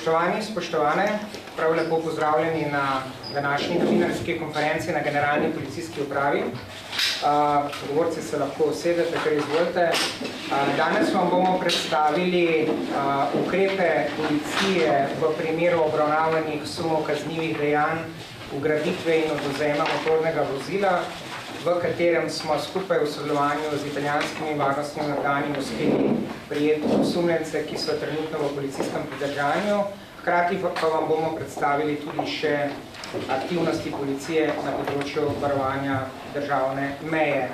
Spoštovani, spoštovane, prav lepo pozdravljeni na današnji novinarski konferenci na Generalni policijski upravi. Govorci se lahko usedete, kar izvolite. Danes vam bomo predstavili ukrepe policije v primeru obravnavanih sumov kaznivih dejanj ugraditve in odvzema motornega vozila, v katerem smo skupaj v sodelovanju z italijanskimi varnostnimi organi uspeli prijeti osumljence, ki so trenutno v policijskem pridržanju. Hkrati pa vam bomo predstavili tudi še aktivnosti policije na področju varovanja državne meje.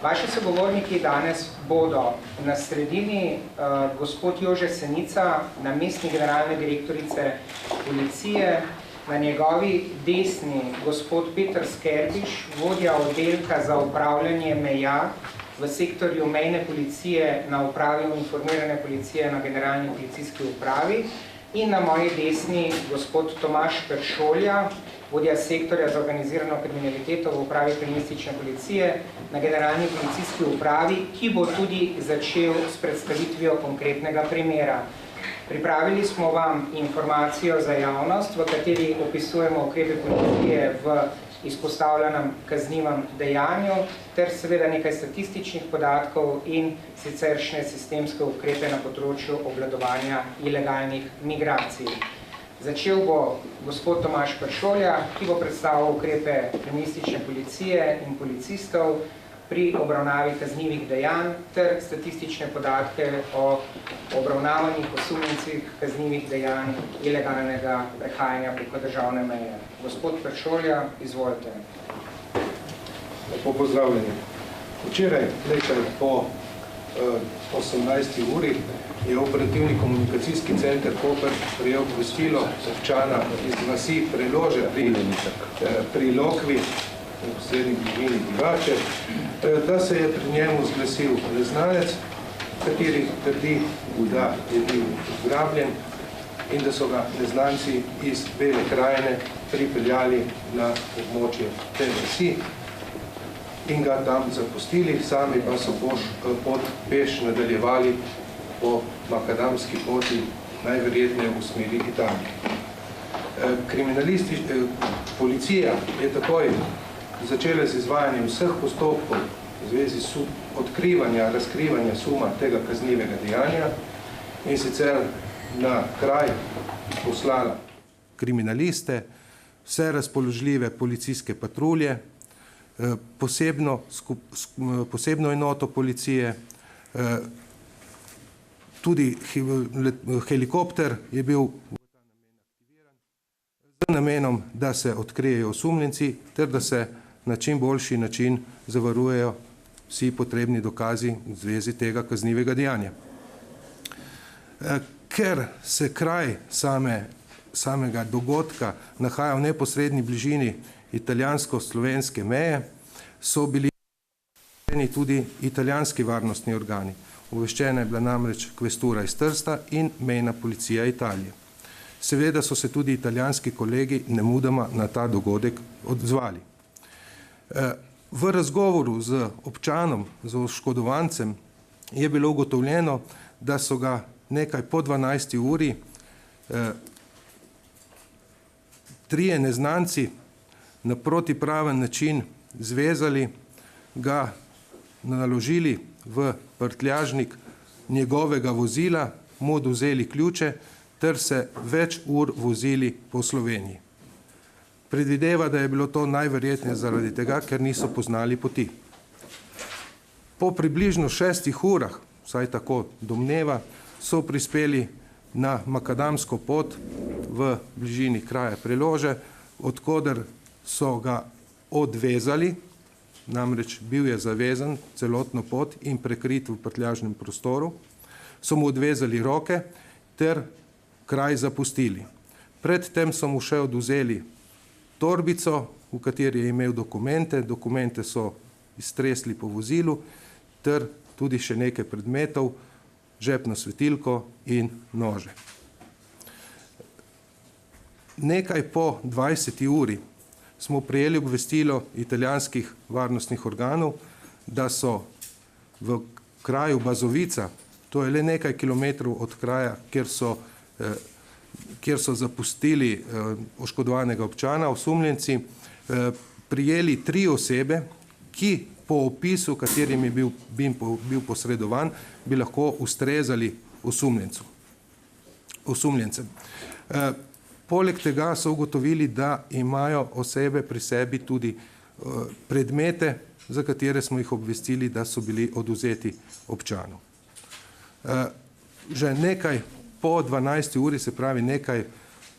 Vaši sogovorniki danes bodo na sredini gospod Jože Senica, namestnik generalne direktorice policije, na njegovi desni gospod Peter Skerbiš, vodja oddelka za upravljanje meja v sektorju mejne policije na upravi informirane policije na Generalni policijski upravi, in na moji desni gospod Tomaž Peršolja, vodja sektorja za organizirano kriminaliteto v upravi kriminalistične policije na Generalni policijski upravi, ki bo tudi začel s predstavitvijo konkretnega primera. Pripravili smo vam informacijo za javnost, v kateri opisujemo ukrepe policije v izpostavljenem kaznivem dejanju, ter seveda nekaj statističnih podatkov in siceršnje sistemske ukrepe na področju obvladovanja ilegalnih migracij. Začel bo gospod Tomaž Peršolja, ki bo predstavil ukrepe kriminalistične policije in policistov pri obravnavi kaznivih dejanj ter statistične podatke o obravnavanih osumljencih kaznivih dejanj ilegalnega prehajanja preko državne meje. Gospod Peršolja, izvolite. Lepo pozdravljeni. Včeraj, nekaj po 18. uri, je operativni komunikacijski center Koper prejel obvestilo občana iz vasi Prelože pri Lokvi, v srednji bližini Divače, da se je pri njemu zglasil neznanec, kateri trdi, da je bil ugrabljen in da so ga neznanci iz Bele krajine pripeljali na območje te vasi in ga tam zapustili, sami pa so peš nadaljevali po makadamski poti, najverjetneje v smeri Italije. Policija je takoj začela z izvajanjem vseh postopkov v zvezi s odkrivanja, razkrivanja suma tega kaznivega dejanja in sicer na kraj poslala kriminaliste, vse razpoložljive policijske patrulje, posebno enoto policije, tudi helikopter je bil z namenom, da se odkrijejo osumljenci ter da se na čim boljši način zavarujejo vsi potrebni dokazi v zvezi tega kaznivega dejanja. Ker se kraj samega dogodka nahaja v neposredni bližini italijansko-slovenske meje, so bili obveščeni tudi italijanski varnostni organi. Obveščena je bila namreč kvestura iz Trsta in mejna policija Italije. Seveda so se tudi italijanski kolegi nemudoma na ta dogodek odzvali. V razgovoru z občanom, z oškodovancem, je bilo ugotovljeno, da so ga nekaj po 12. uri trije neznanci na protipraven način zvezali, ga naložili v prtljažnik njegovega vozila, mu odvzeli ključe ter se več ur vozili po Sloveniji. Predvideva, da je bilo to najverjetneje zaradi tega, ker niso poznali poti. Po približno 6 urah, vsaj tako domneva, so prispeli na makadamsko pot v bližini kraja Prelože, odkoder so ga odvezali, namreč bil je zavezan celotno pot in prekrit v prtljažnem prostoru, so mu odvezali roke ter kraj zapustili. Predtem so mu še odvzeli torbico, v kateri je imel dokumente, dokumente so iztresli po vozilu, ter tudi še nekaj predmetov, žepno svetilko in nože. Nekaj po 20. uri smo prejeli obvestilo italijanskih varnostnih organov, da so v kraju Bazovica, to je le nekaj kilometrov od kraja, kjer so kjer so zapustili oškodovanega občana, osumljenci, prijeli 3 osebe, ki po opisu, katerim je bil posredovan, bi lahko ustrezali osumljencem. Poleg tega so ugotovili, da imajo osebe pri sebi tudi predmete, za katere smo jih obvestili, da so bili odvzeti občanu. Že nekaj po 12. uri, se pravi nekaj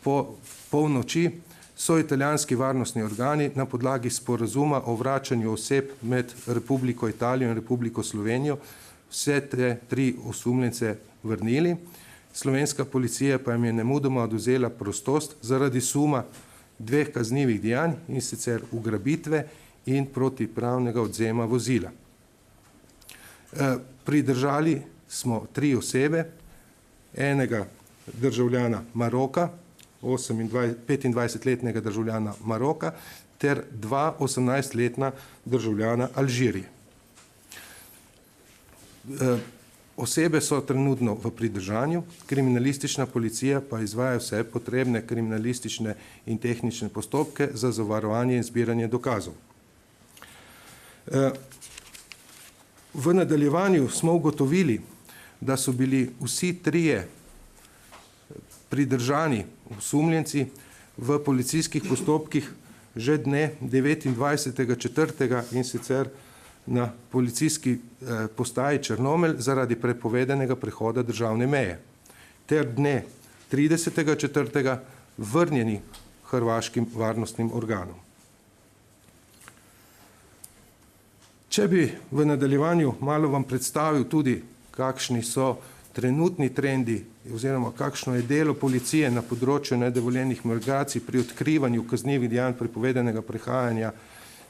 po polnoči, so italijanski varnostni organi na podlagi sporazuma o vračanju oseb med Republiko Italijo in Republiko Slovenijo vse te 3 osumljence vrnili. Slovenska policija pa jim je nemudoma odvzela prostost zaradi suma 2 kaznivih dejanj, in sicer ugrabitve in protipravnega odvzema vozila. Pridržali smo 3 osebe, enega državljana Maroka, 25-letnega državljana Maroka, ter 2 18-letna državljana Alžirije. Osebe so trenutno v pridržanju, kriminalistična policija pa izvaja vse potrebne kriminalistične in tehnične postopke za zavarovanje in zbiranje dokazov. V nadaljevanju smo ugotovili, da so bili vsi 3 pridržani osumljenci v policijskih postopkih že dne 29.4. in sicer na policijski postaji Črnomelj zaradi prepovedanega prehoda državne meje, ter dne 30.4. vrnjeni hrvaškim varnostnim organom. Če bi v nadaljevanju malo vam predstavil tudi, kakšni so trenutni trendi oziroma kakšno je delo policije na področju nedovoljenih migracij pri odkrivanju kaznivih dejanj prepovedanega prehajanja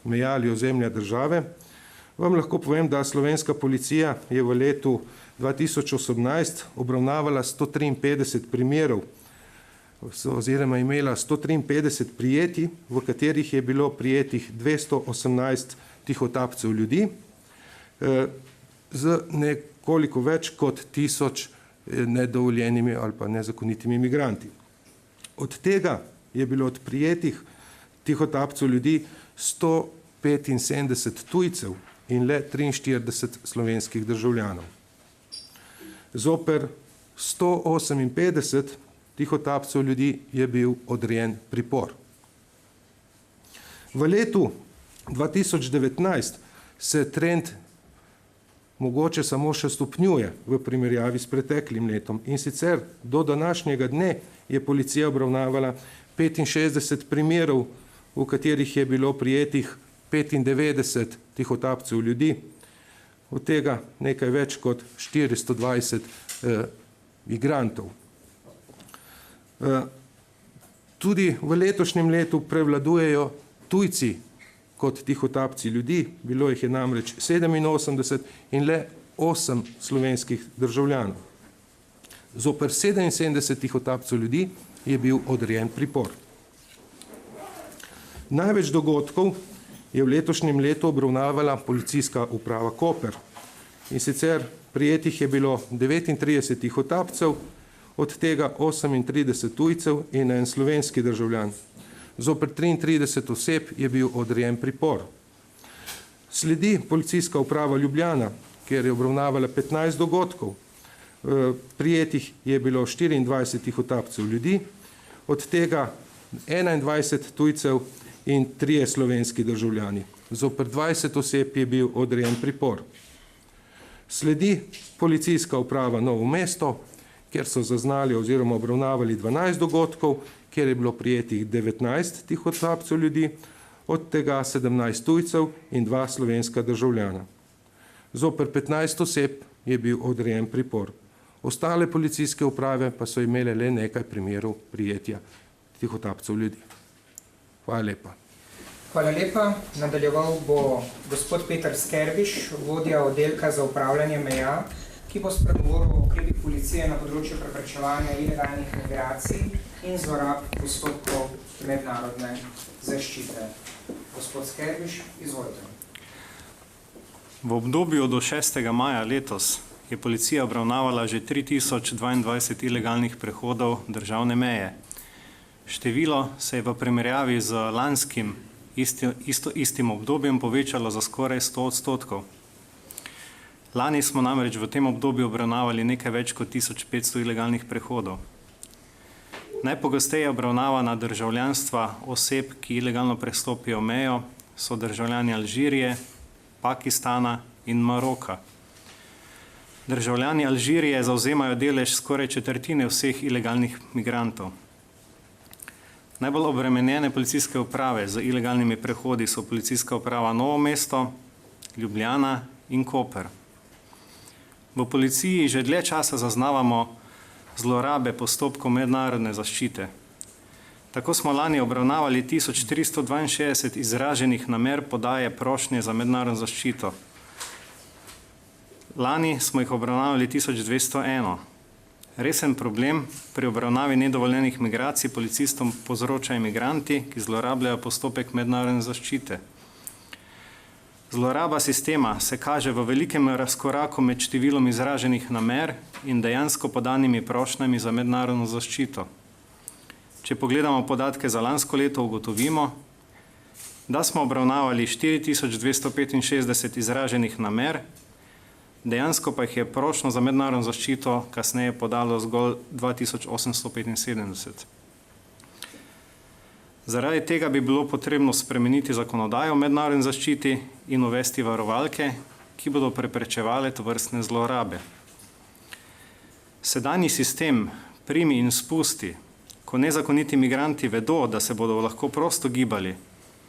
meja ali ozemlja države, vam lahko povem, da slovenska policija je v letu 2018 obravnavala 153 primerov oziroma imela 153 prijetij, v katerih je bilo prijetih 218 tihotapcev ljudi z nekoliko več kot 1000 nedovoljenimi ali pa nezakonitimi migranti. Od tega je bilo od prijetih tihotapcev ljudi 175 tujcev in le 43 slovenskih državljanov. Zoper 158 tihotapcev ljudi je bil odrejen pripor. V letu 2019 se trend mogoče samo še stopnjuje v primerjavi s preteklim letom, in sicer do današnjega dne je policija obravnavala 65 primerov, v katerih je bilo prijetih 95 tihotapcev ljudi, od tega nekaj več kot 420 migrantov. Tudi v letošnjem letu prevladujejo tujci kot tihotapci ljudi, bilo jih je namreč 87 in le 8 slovenskih državljanov. Zoper 77 tihotapcev ljudi je bil odrejen pripor. Največ dogodkov je v letošnjem letu obravnavala policijska uprava Koper, in sicer prijetih je bilo 39 tihotapcev, od tega 38 tujcev in en slovenski državljan. Zoper 33 oseb je bil odrejen pripor. Sledi policijska uprava Ljubljana, kjer je obravnavala 15 dogodkov. Prijetih je bilo 24 tihotapcev ljudi, od tega 21 tujcev in 3 slovenski državljani. Zoper 20 oseb je bil odrejen pripor. Sledi policijska uprava Novo mesto, kjer so zaznali oziroma obravnavali 12 dogodkov, kjer je bilo prijetih 19 tihotapcev ljudi, od tega 17 tujcev in 2 slovenska državljana. Zoper 15 oseb je bil odrejen pripor. Ostale policijske uprave pa so imele le nekaj primerov prijetja tihotapcev ljudi. Hvala lepa. Hvala lepa. Nadaljeval bo gospod Peter Skerbiš, vodja oddelka za upravljanje meja, ki bo spregovoril o ukrepih policije na področju preprečevanja ilegalnih migracij in zlorab postopkov mednarodne zaščite. Gospod Skerbiš, izvolite. V obdobju do 6. maja letos je policija obravnavala že 3022 ilegalnih prehodov državne meje. Število se je v primerjavi z lanskim istim obdobjem povečalo za skoraj 100%. Lani smo namreč v tem obdobju obravnavali nekaj več kot 1500 ilegalnih prehodov. Najpogosteje obravnavana državljanstva oseb, ki ilegalno prestopijo mejo, so državljani Alžirije, Pakistana in Maroka. Državljani Alžirije zavzemajo delež skoraj četrtine vseh ilegalnih migrantov. Najbolj obremenjene policijske uprave z ilegalnimi prehodi so policijska uprava Novo mesto, Ljubljana in Koper. V policiji že dlje časa zaznavamo zlorabe postopkov mednarodne zaščite. Tako smo lani obravnavali 1362 izraženih namer podaje prošnje za mednarodno zaščito. Lani smo jih obravnavali 1201. Resen problem pri obravnavi nedovoljenih migracij policistom povzročajo migranti, ki zlorabljajo postopek mednarodne zaščite. Zloraba sistema se kaže v velikem razkoraku med številom izraženih namer in dejansko podanimi prošnjami za mednarodno zaščito. Če pogledamo podatke za lansko leto, ugotovimo, da smo obravnavali 4265 izraženih namer, dejansko pa jih je prošnjo za mednarodno zaščito kasneje podalo zgolj 2875. Zaradi tega bi bilo potrebno spremeniti zakonodajo o mednarodni zaščiti in uvesti varovalke, ki bodo preprečevale tovrstne zlorabe. Sedanji sistem primi in spusti, ko nezakoniti migranti vedo, da se bodo lahko prosto gibali,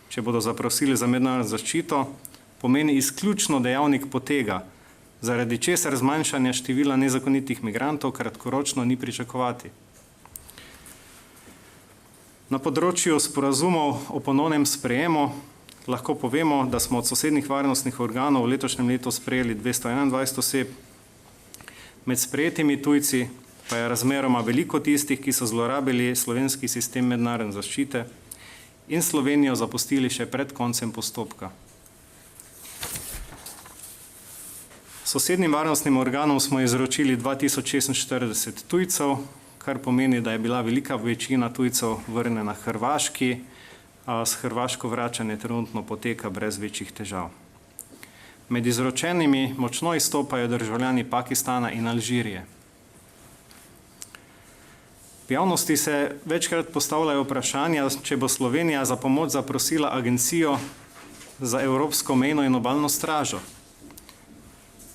če bodo zaprosili za mednarodno zaščito, pomeni izključno dejavnik potega, zaradi česar zmanjšanja števila nezakonitih migrantov kratkoročno ni pričakovati. Na področju sporazumov o ponovnem sprejemu lahko povemo, da smo od sosednjih varnostnih organov v letošnjem letu sprejeli 221 oseb. Med sprejetimi tujci pa je razmeroma veliko tistih, ki so zlorabili slovenski sistem mednarodne zaščite in Slovenijo zapustili še pred koncem postopka. Sosednjim varnostnim organom smo izročili 2046 tujcev, kar pomeni, da je bila velika večina tujcev vrnjena Hrvaški, a s Hrvaško vračanje trenutno poteka brez večjih težav. Med izročenimi močno izstopajo državljani Pakistana in Alžirije. V javnosti se večkrat postavljajo vprašanja, če bo Slovenija za pomoč zaprosila Agencijo za Evropsko mejno in obalno stražo.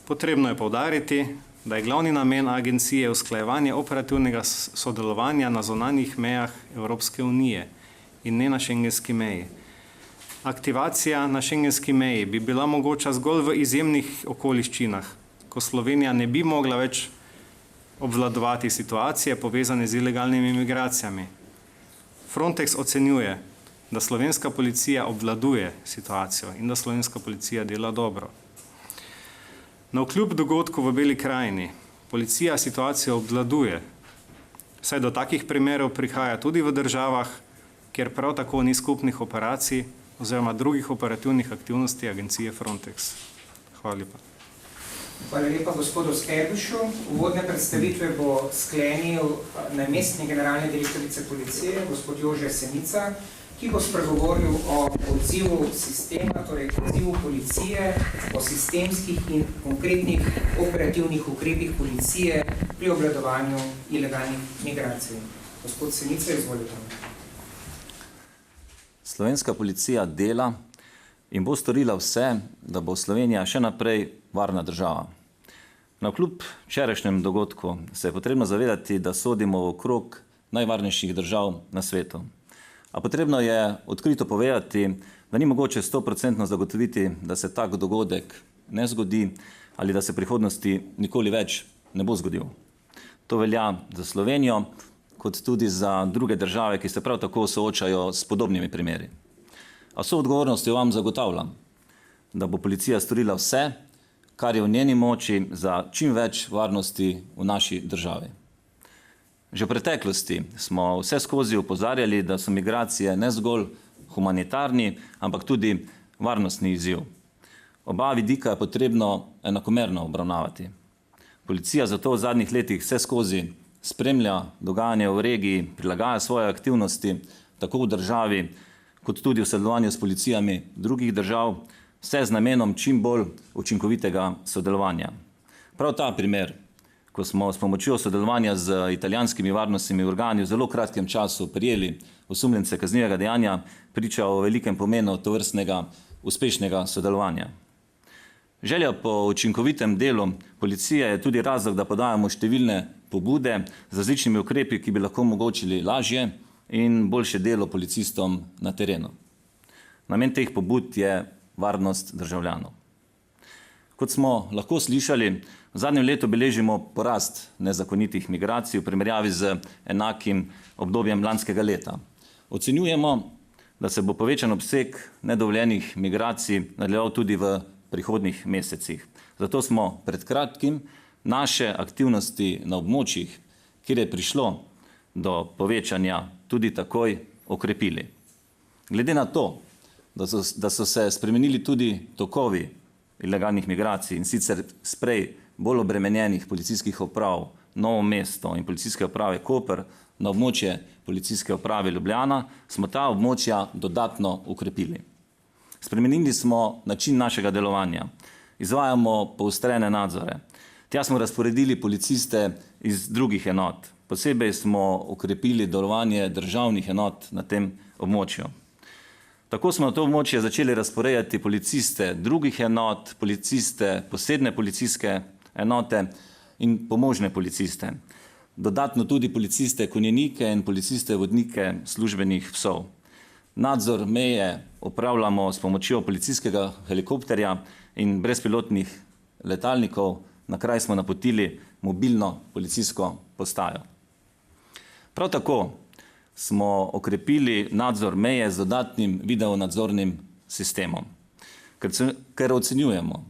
Potrebno je poudariti, da je glavni namen agencije usklajevanje operativnega sodelovanja na zunanjih mejah Evropske unije in ne na šengenski meji. Aktivacija na šengenski meji bi bila mogoča zgolj v izjemnih okoliščinah, ko Slovenija ne bi mogla več obvladovati situacije povezane z ilegalnimi migracijami. Frontex ocenjuje, da slovenska policija obvladuje situacijo in da slovenska policija dela dobro. Navkljub dogodku v Beli krajini, policija situacijo obvladuje, saj do takih primerov prihaja tudi v državah, kjer prav tako ni skupnih operacij oziroma drugih operativnih aktivnosti agencije Frontex. Hvala lepa. Hvala lepa gospodu Skerbišu. Uvodne predstavitve bo sklenil namestnik generalne direktorice policije, gospod Jože Senica, ki bo spregovoril o odzivu sistema, torej odzivu policije, o sistemskih in konkretnih operativnih ukrepih policije pri obvladovanju ilegalnih migracij. Gospod Senica, izvolite. Slovenska policija dela in bo storila vse, da bo Slovenija še naprej varna država. Navkljub včerajšnjem dogodku se je potrebno zavedati, da sodimo v okrog najvarnejših držav na svetu. A potrebno je odkrito povedati, da ni mogoče 100% zagotoviti, da se tak dogodek ne zgodi ali da se v prihodnosti nikoli več ne bo zgodil. To velja za Slovenijo, kot tudi za druge države, ki se prav tako soočajo s podobnimi primeri. A vso odgovornostjo vam zagotavljam, da bo policija storila vse, kar je v njeni moči za čim več varnosti v naši državi. Že v preteklosti smo vse skozi opozarjali, da so migracije ne zgolj humanitarni, ampak tudi varnostni izziv. Oba vidika je potrebno enakomerno obravnavati. Policija zato v zadnjih letih vse skozi spremlja dogajanje v regiji, prilagaja svoje aktivnosti tako v državi, kot tudi v sodelovanju s policijami drugih držav, vse z namenom čim bolj učinkovitega sodelovanja. Prav ta primer, ko smo s pomočjo sodelovanja z italijanskimi varnostnimi organi v zelo kratkem času prijeli osumljence kaznivega dejanja, priča o velikem pomenu tovrstnega uspešnega sodelovanja. Želja po učinkovitem delu policije je tudi razlog, da podajamo številne pobude z različnimi ukrepi, ki bi lahko omogočili lažje in boljše delo policistom na terenu. Namen teh pobud je varnost državljanov. Kot smo lahko slišali, v zadnjem letu beležimo porast nezakonitih migracij v primerjavi z enakim obdobjem lanskega leta. Ocenjujemo, da se bo povečan obseg nedovoljenih migracij nadaljeval tudi v prihodnjih mesecih. Zato smo pred kratkim naše aktivnosti na območjih, kjer je prišlo do povečanja, tudi takoj okrepili. Glede na to, da so se spremenili tudi tokovi ilegalnih migracij in sicer s prej bolj obremenjenih policijskih uprav Novo mesto in policijske uprave Koper na območje policijske uprave Ljubljana, smo ta območja dodatno ukrepili. Spremenili smo način našega delovanja, izvajamo poostrene nadzore. Tja smo razporedili policiste iz drugih enot. Posebej smo ukrepili delovanje državnih enot na tem območju. Tako smo na to območje začeli razporejati policiste drugih enot, policiste posebne policijske enote in pomožne policiste. Dodatno tudi policiste konjenike in policiste vodnike službenih psov. Nadzor meje opravljamo s pomočjo policijskega helikopterja in brezpilotnih letalnikov. Na kraj smo napotili mobilno policijsko postajo. Prav tako smo okrepili nadzor meje z dodatnim videonadzornim sistemom, ker ocenjujemo,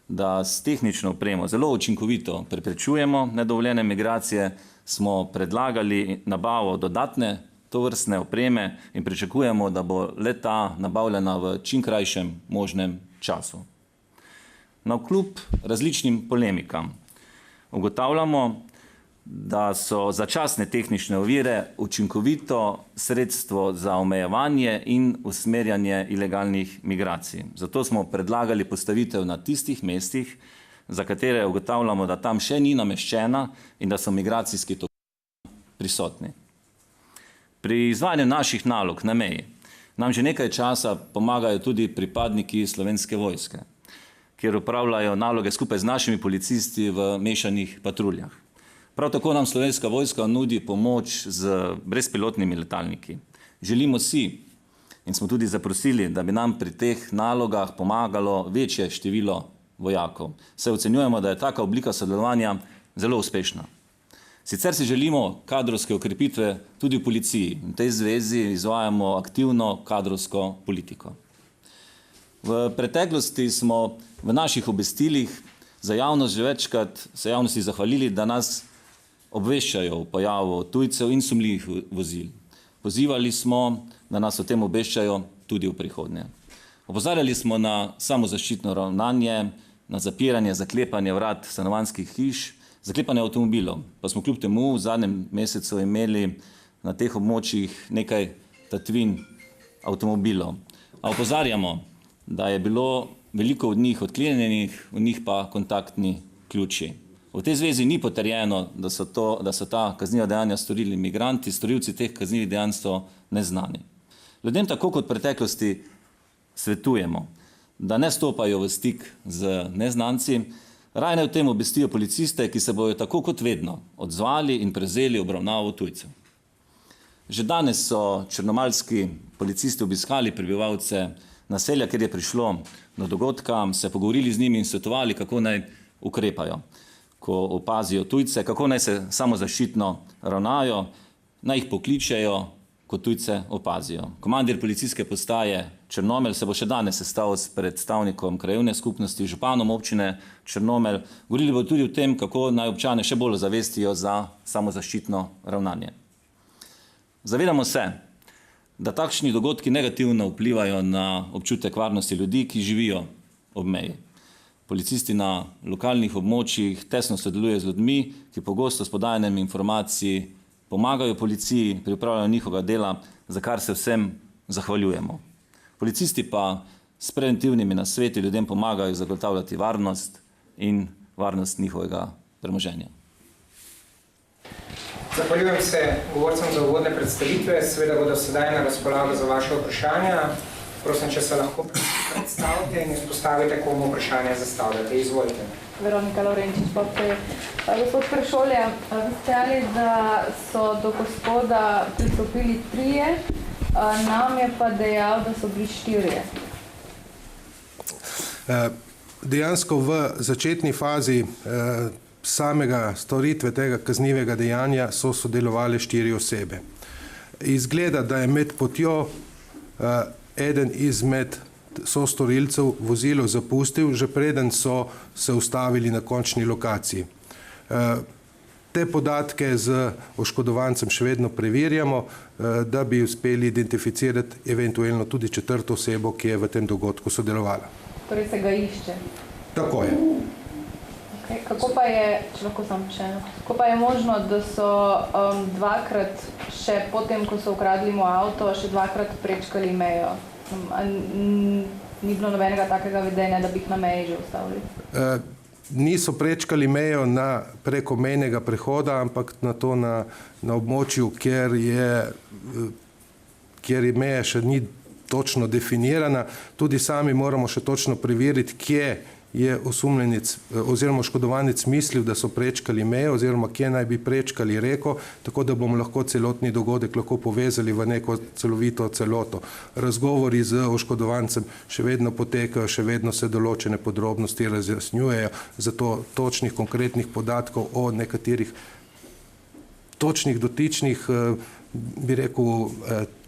da s tehnično opremo zelo učinkovito preprečujemo nedovoljene migracije, smo predlagali nabavo dodatne tovrstne opreme in pričakujemo, da bo le-ta nabavljena v čim krajšem možnem času. Navkljub različnim polemikam ugotavljamo, da so začasne tehnične ovire učinkovito sredstvo za omejevanje in usmerjanje ilegalnih migracij. Zato smo predlagali postavitev na tistih mestih, za katere ugotavljamo, da tam še ni nameščena in da so migracijski tokovi prisotni. Pri izvajanju naših nalog na meji nam že nekaj časa pomagajo tudi pripadniki Slovenske vojske, kjer opravljajo naloge skupaj z našimi policisti v mešanih patruljah. Prav tako nam Slovenska vojska nudi pomoč z brezpilotnimi letalniki. Želimo si in smo tudi zaprosili, da bi nam pri teh nalogah pomagalo večje število vojakov. Se ocenjujemo, da je taka oblika sodelovanja zelo uspešna. Sicer si želimo kadrovske okrepitve tudi v policiji. V tej zvezi izvajamo aktivno kadrovsko politiko. V preteklosti smo v naših obvestilih za javnost že večkrat se javnosti zahvalili, da nas obveščajo o pojavu tujcev in sumljivih vozil. Pozivali smo, da nas o tem obveščajo tudi v prihodnje. Opozarjali smo na samozaščitno ravnanje, na zapiranje, zaklepanje vrat stanovanjskih hiš, zaklepanje avtomobilov. Pa smo kljub temu v zadnjem mesecu imeli na teh območjih nekaj tatvin avtomobilov. A opozarjamo, da je bilo veliko od njih odklenjenih, v njih pa kontaktni ključi. V tej zvezi ni potrjeno, da so ta kazniva dejanja storili migranti, storilci teh kaznivih dejanj so neznani. Ljudem tako kot v preteklosti svetujemo, da ne stopajo v stik z neznanci, raje naj o tem obvestijo policiste, ki se bojo tako kot vedno odzvali in prevzeli obravnavo tujcev. Že danes so črnomaljski policisti obiskali prebivalce naselja, kjer je prišlo do dogodka, se pogovorili z njimi in svetovali, kako naj ukrepajo, ko opazijo tujce, kako naj se samozaščitno ravnajo, naj jih pokličejo, ko tujce opazijo. Komandir policijske postaje Črnomelj se bo še danes sestal s predstavnikom krajevne skupnosti, županom občine Črnomelj. Govorili bodo tudi o tem, kako naj občane še bolj zavestijo za samozaščitno ravnanje. Zavedamo se, da takšni dogodki negativno vplivajo na občutek varnosti ljudi, ki živijo ob meji. Policisti na lokalnih območjih tesno sodelujejo z ljudmi, ki pogosto s podajanjem informacij pomagajo policiji pri upravljanju njihovega dela, za kar se vsem zahvaljujemo. Policisti pa s preventivnimi nasveti ljudem pomagajo zagotavljati varnost in varnost njihovega premoženja. Zahvaljujem se govorcem za uvodne predstavitve, seveda bodo sedaj na razpolago za vaše vprašanja. Prosim, če se lahko predstavite in izpostavite, komu vprašanje zastavljate. Izvolite. Veronika Lovrenčič, Popej. Gospod Peršolje, vi ste rekli, da so do gospoda pristopili 3, nam je pa dejal, da so bili 4. Dejansko v začetni fazi samega storitve tega kaznivega dejanja so sodelovali 4 osebe. Izgleda, da je med potjo eden izmed sostorilcev vozilo zapustil, že preden so se ustavili na končni lokaciji. Te podatke z oškodovancem še vedno preverjamo, da bi uspeli identificirati eventualno tudi 4. osebo, ki je v tem dogodku sodelovala. Torej se ga išče. Tako je. Okay. Kako pa je, če lahko sam še eno, kako pa je možno, da so dvakrat še potem, ko so ukradli mu avto, še dvakrat prečkali mejo? Ni bilo nobenega takega vedenja, da bi jih na meji že ustavili? Niso prečkali mejo preko mejnega prehoda, ampak na območju, kjer meja še ni točno definirana. Tudi sami moramo še točno preveriti, kje je osumljenec oziroma oškodovanec mislil, da so prečkali mejo oziroma kje naj bi prečkali reko, tako da bomo lahko celotni dogodek lahko povezali v neko celovito celoto. Razgovori z oškodovancem še vedno potekajo, še vedno se določene podrobnosti razjasnjujejo, zato točnih konkretnih podatkov o nekaterih točnih dotičnih, bi rekel,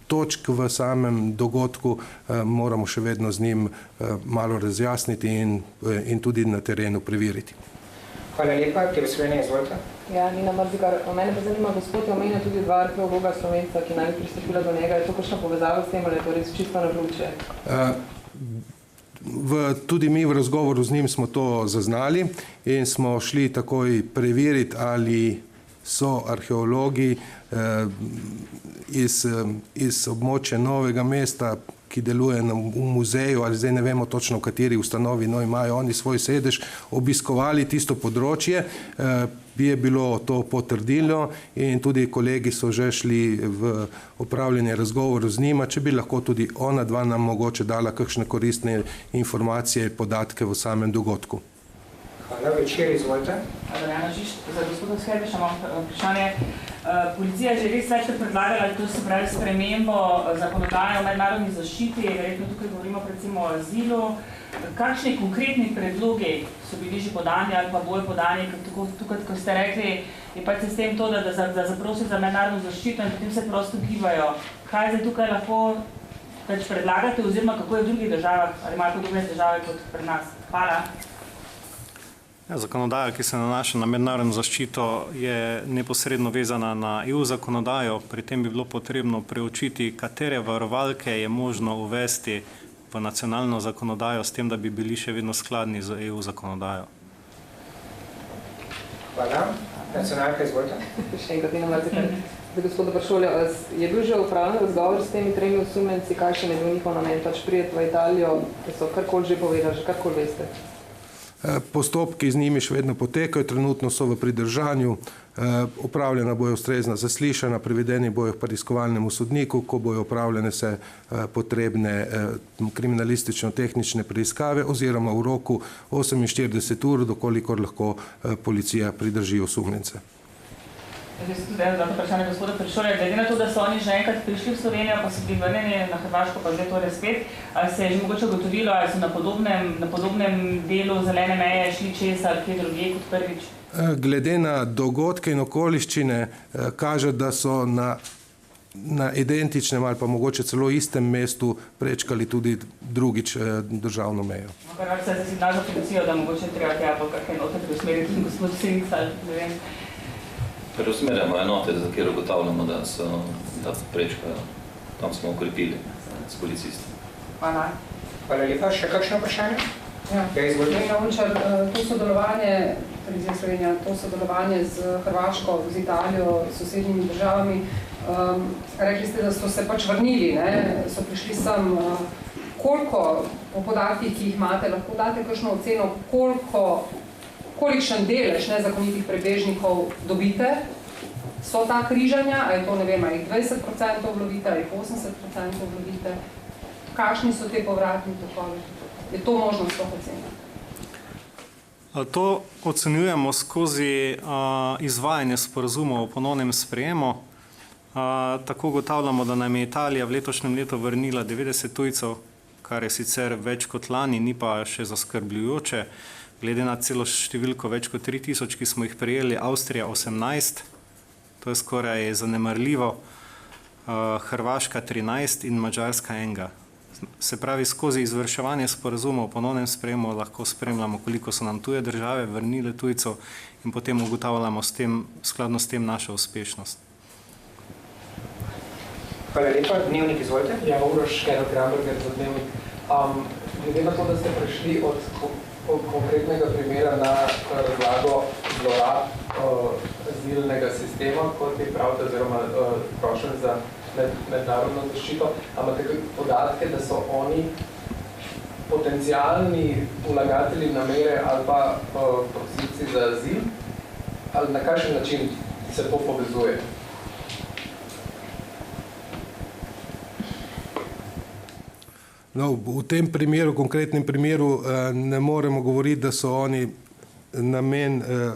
točk v samem dogodku moramo še vedno z njim malo razjasniti in tudi na terenu preveriti. Hvala lepa. Kjer Slovenija, izvolite. Ja, Nina Mrzikar, mene pa zanima, gospod je omenil tudi 2 arheologa Slovenca, ki naj bi pristopila do njega. Je to kakšna povezava s tem, ali je to res čisto naključje? Tudi mi v razgovoru z njim smo to zaznali in smo šli takoj preveriti, ali so arheologi iz območja Novega mesta, ki deluje v muzeju, ali zdaj ne vemo točno, v kateri ustanovi, no imajo oni svoj sedež, obiskovali tisto področje, je bilo to potrdilno in tudi kolegi so že šli v opravljanje razgovorov z njima, če bi lahko tudi ona dva nam mogoče dala kakšne koristne informacije, podatke v samem dogodku. Hvala. Večer, izvolite. Adriana Žiž, za gospoda Sherbeša imam vprašanje. Policija je že res večkrat predlagala, to se pravi spremembo zakonodaje o mednarodni zaščiti, verjetno tukaj govorimo predvsem o azilu. Kakšni konkretni predlogi so bili že podani ali pa bojo podani, tukaj, ko ste rekli, je pač sistem to, da zaprosijo za mednarodno zaščito in potem se prosto gibajo. Kaj zdaj tukaj lahko predlagate oziroma kako je v drugih državah ali imajo podobne države kot pri nas? Hvala. Zakonodaja, ki se nanaša na mednarodno zaščito, je neposredno vezana na EU zakonodajo. Pri tem bi bilo potrebno preučiti, katere varovalke je možno uvesti v nacionalno zakonodajo, s tem, da bi bili še vedno skladni z EU zakonodajo. Hvala. Nacionalka, izvolite. Še enkrat, Nina Mrzikar. Za gospoda Peršolja, je bil že upravljen razgovor s temi 3 osumljenci, kakšen je bil njihov namen, pač prijeti v Italijo, da so karkoli že povedali, že karkoli veste? Postopki z njimi še vedno potekajo, trenutno so v pridržanju, opravljena bojo ustrezna zaslišanja, privedeni bojo k preiskovalnemu sodniku, ko bojo opravljene se potrebne kriminalistično-tehnične preiskave oziroma v roku 48 ur, dokolikor lahko policija pridrži osumljence. Zdaj se tudi eno vprašanje gospoda Peršolja. Glede na to, da so oni že enkrat prišli v Slovenijo, pa so bili vrnjeni na Hrvaško, pa zdaj torej spet, ali se je že mogoče ugotovilo, ali so na podobnem delu zelene meje šli čez ali kje drugje kot prvič? Glede na dogodke in okoliščine kaže, da so na identičnem ali pa mogoče celo istem mestu prečkali tudi drugič državno mejo. Kar se je signal za policijo, da mogoče treba tja po kakšne enote preusmeriti gospod Sinic ali ne vem. Preusmerjamo enote, za kjer ugotavljamo, da prečkajo. Tam smo ukrepili s policisti. Hvala. Hvala lepa. Še kakšno vprašanje? To sodelovanje, Slovenija, to sodelovanje z Hrvaško, z Italijo, s sosednjimi državami, rekli ste, da so se pač vrnili, ne? So prišli sem, koliko po podatkih, ki jih imate, lahko date kakšno oceno, kolikšen delež nezakonitih prebežnikov dobite, so ta križanja, a je to, ne vem, a jih 20% vlovite, a jih 80% vlovite, kakšni so te povratni tokovi? Je to možno sploh oceniti? To ocenjujemo skozi izvajanje sporazumov o ponovnem sprejemu. Tako ugotavljamo, da nam je Italija v letošnjem letu vrnila 90 tujcev, kar je sicer več kot lani, ni pa še zaskrbljujoče. Glede na celo številko več kot 3000, ki smo jih prejeli, Avstrija 18, to je skoraj zanemarljivo, Hrvaška 13 in Madžarska 1. Se pravi, skozi izvrševanje sporazumov o ponovnem sprejemu lahko spremljamo, koliko so nam tuje države vrnile tujcev in potem ugotavljamo skladno s tem našo uspešnost. Hvala lepa. Dnevnik, izvolite. Ja, Uroš Kramberger za Dnevnik. Glede na to, da ste prišli od konkretnega primera na razlago zlorab azilnega sistema, kot vi pravite, oziroma prošen za mednarodno zaščito, imate podatke, da so oni potencialni vlagatelji namere ali pa prosilci za azil, ali na kakšen način se to povezuje? No, v tem primeru, konkretnem primeru, ne moremo govoriti, da so oni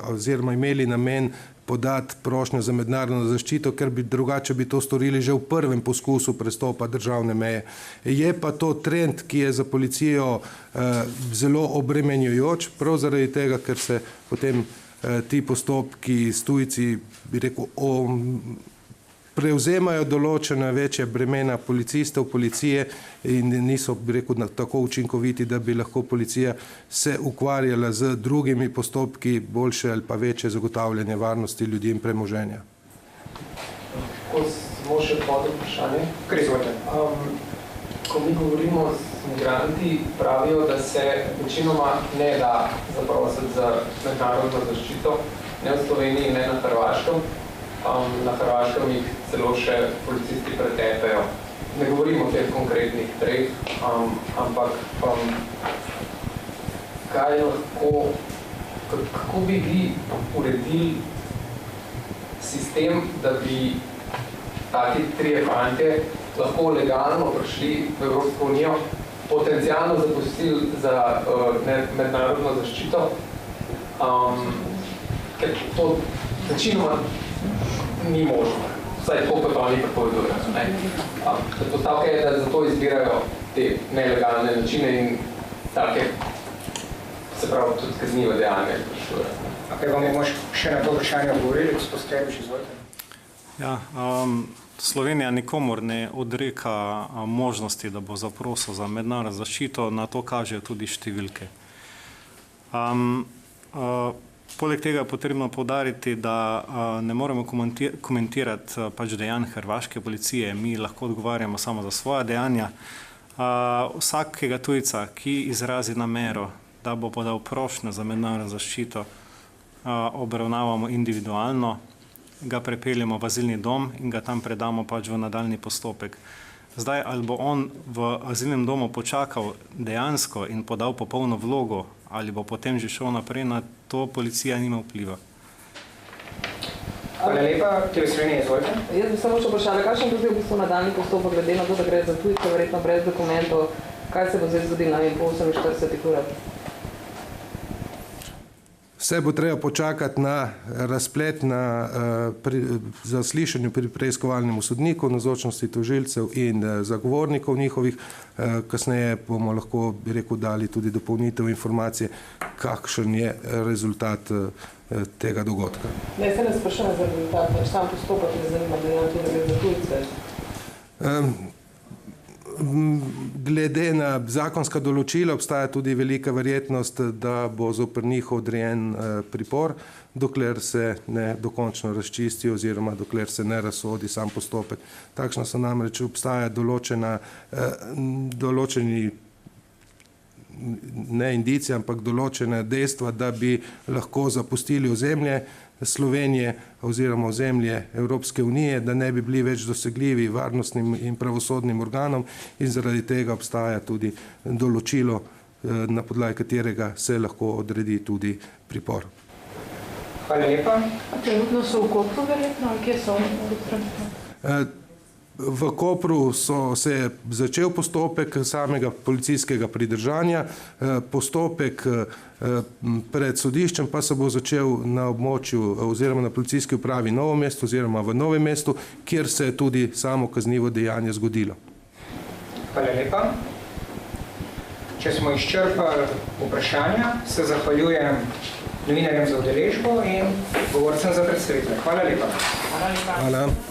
oziroma imeli namen podati prošnjo za mednarodno zaščito, ker bi drugače bi to storili že v prvem poskusu prestopa državne meje. Je pa to trend, ki je za policijo zelo obremenjujoč, prav zaradi tega, ker se potem ti postopki s tujci, bi rekel, prevzemajo določene večje bremena policistov, policije in niso, bi rekel, tako učinkoviti, da bi lahko policija se ukvarjala z drugimi postopki boljše ali pa večje zagotavljanje varnosti ljudi in premoženja. Samo še pod vprašanje. Kar izvolite. Ko mi govorimo s migranti, pravijo, da se večinoma ne da zaprositi za mednarodno zaščito, ne v Sloveniji, ne na Hrvaškem. Na Hrvaškem jih celo še policisti pretepejo. Ne govorimo o teh konkretnih treh, ampak kako bi vi uredili sistem, da bi taki trije fantje lahko legalno prišli v Evropsko unijo, potencialno zaprosili za mednarodno zaščito, ker to večinoma ni možno, vsaj to, kot oni prepovedujejo. Postavka je, da zato izbirajo te nelegalne načine in take, se pravi, tudi kaznive dejanja izvršujejo. Vam bomo še na to vprašanje odgovorili, gospod Skrebiš, izvolite. Ja, Slovenija nikomor ne odreka možnosti, da bo zaprosil za mednarodno zaščito, na to kažejo tudi številke. Poleg tega je potrebno poudariti, da ne moremo komentirati pač dejanj hrvaške policije, mi lahko odgovarjamo samo za svoja dejanja. Vsakega tujca, ki izrazi namero, da bo podal prošnjo za mednarodno zaščito, obravnavamo individualno, ga prepeljemo v azilni dom in ga tam predamo pač v nadaljni postopek. Zdaj, ali bo on v azilnem domu počakal dejansko in podal popolno vlogo, ali bo potem že šel naprej, na to policija nima vpliva. Hvala lepa. Slovenija, izvolite. Jaz bi samo še vprašala, kakšen bo zdaj v bistvu nadaljni postopek, glede na to, da gre za tujce, verjetno brez dokumentov, kaj se bo zdaj zgodilo na po 48 urah? Vse bo treba počakati na razplet na zaslišanju pri preiskovalnemu sodniku, navzočnosti tožilcev in zagovornikov njihovih. Kasneje bomo lahko, bi rekel, dali tudi dopolnitev informacije, kakšen je rezultat tega dogodka. Ne, se ne sprašujem za rezultat, več tam postopek ne zanima, da je tudi za tujce. Glede na zakonska določila obstaja tudi velika verjetnost, da bo zoper njih odrejen pripor, dokler se ne dokončno razčisti oziroma dokler se ne razsodi sam postopek. Takšno so namreč obstaja določeni ne indicije, ampak določene dejstva, da bi lahko zapustili ozemlje Slovenije oziroma ozemlje Evropske unije, da ne bi bili več dosegljivi varnostnim in pravosodnim organom in zaradi tega obstaja tudi določilo, na podlagi katerega se lahko odredi tudi pripor. Hvala lepa. Trenutno so v Kopru verjetno, ali kje so? V Kopru se je začel postopek samega policijskega pridržanja, postopek pred sodiščem pa se bo začel na območju oziroma na policijski upravi Novo mesto oziroma v Novem mestu, kjer se je tudi samo kaznivo dejanje zgodilo. Hvala lepa. Če smo izčrpali vprašanja, se zahvaljujem novinarjem za udeležbo in govorcem za predstavitve. Hvala lepa. Hvala.